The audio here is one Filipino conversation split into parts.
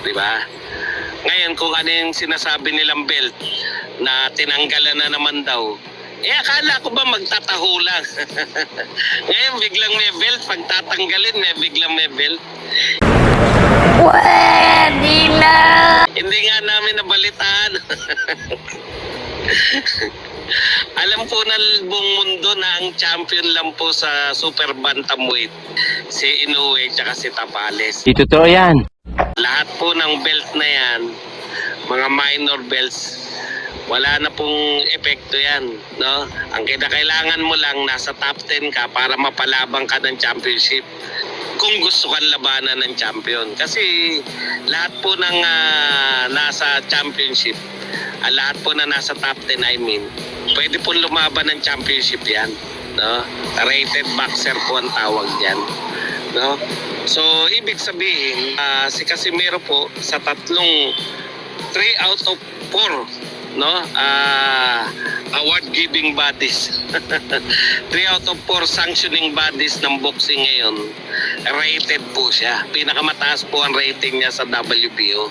di ba? Ngayon, kung ano yung sinasabi nilang belt na tinanggalan na naman daw, akala ko ba magtataho lang? Ngayon, biglang may belt. Pag tatanggalin, biglang may belt. Pwede na! Hindi nga namin nabalitaan. Alam po ng buong mundo na ang champion lang po sa super bantamweight si Inoue tsaka si Tapales. Di totoo yan. Lahat po ng belt na yan, mga minor belts, wala na pong epekto yan, no? Ang kailangan mo lang nasa top 10 ka para mapalabang ka ng championship. Kung gusto kang labanan ng champion. Kasi lahat po ng nasa championship, lahat po na nasa top 10 pwede po lumaban ng championship yan, no? Rated boxer po ang tawag yan, no? So ibig sabihin, si Casimero po sa tatlong 3 out of 4, no? Award giving bodies. 3 out of 4 sanctioning bodies ng boxing ngayon, rated po siya. Pinakamataas po ang rating niya sa WBO.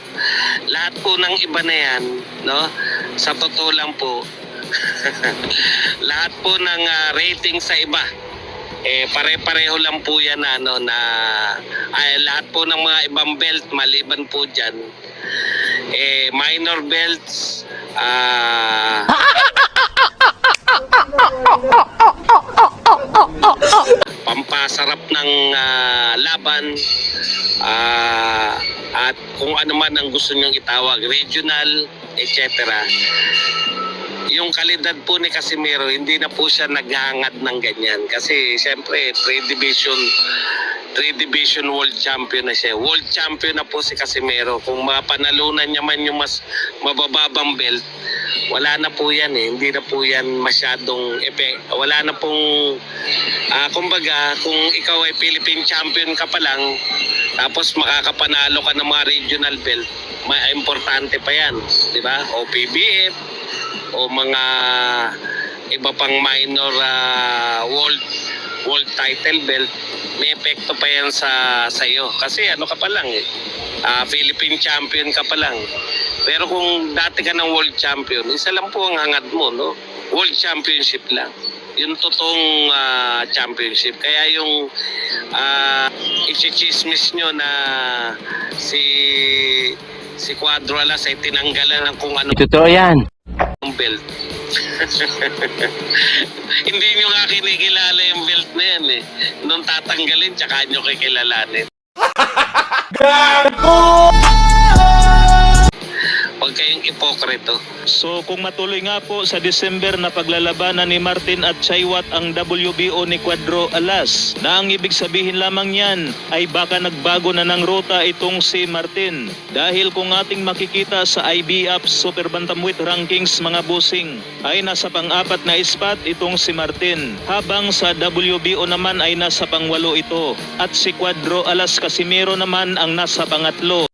Lahat po ng iba na yan, no? Sa totoo lang po, lahat po ng rating sa iba, pare-pareho lang po yan lahat po ng mga ibang belt maliban po dyan, minor belts, pampasarap ng laban, at kung ano man ang gusto nyong itawag, regional, etc. Yung kalidad po ni Casimero, hindi na po siya naghangad ng ganyan. Kasi siyempre, 3 division world champion na siya. World champion na po si Casimero. Kung mapanalunan niya man yung mas mabababang belt, wala na po yan Hindi na po yan masyadong wala na pong, kumbaga, kung ikaw ay Philippine champion ka pa lang, tapos makakapanalo ka ng mga regional belt, importante pa yan. Diba? O PBF, o mga iba pang minor world title belt, may epekto pa yan sa iyo. Kasi ano ka pa lang Philippine champion ka pa lang. Pero kung dati ka ng world champion, isa lang po ang hangad mo, no? World championship lang. Yung totoong championship. Kaya yung i-chismis nyo na si Cuadro Alas ay tinanggalan ng kung ano Di totoo yan. belt. Hindi nyo nga kinikilala yung belt na yan Nung tatanggalin, tsaka nyo kikilalanin. Huwag kayong ipokrito. So kung matuloy nga po sa December na paglalabanan ni Martin at Chaiwat ang WBO ni Cuadro Alas, na ang ibig sabihin lamang yan ay baka nagbago na ng ruta itong si Martin. Dahil kung ating makikita sa IBF Super Bantamweight Rankings mga busing, ay nasa pang-4 na spot itong si Martin. Habang sa WBO naman ay nasa pang-8 ito. At si Cuadro Alas Casimero naman ang nasa pang-3.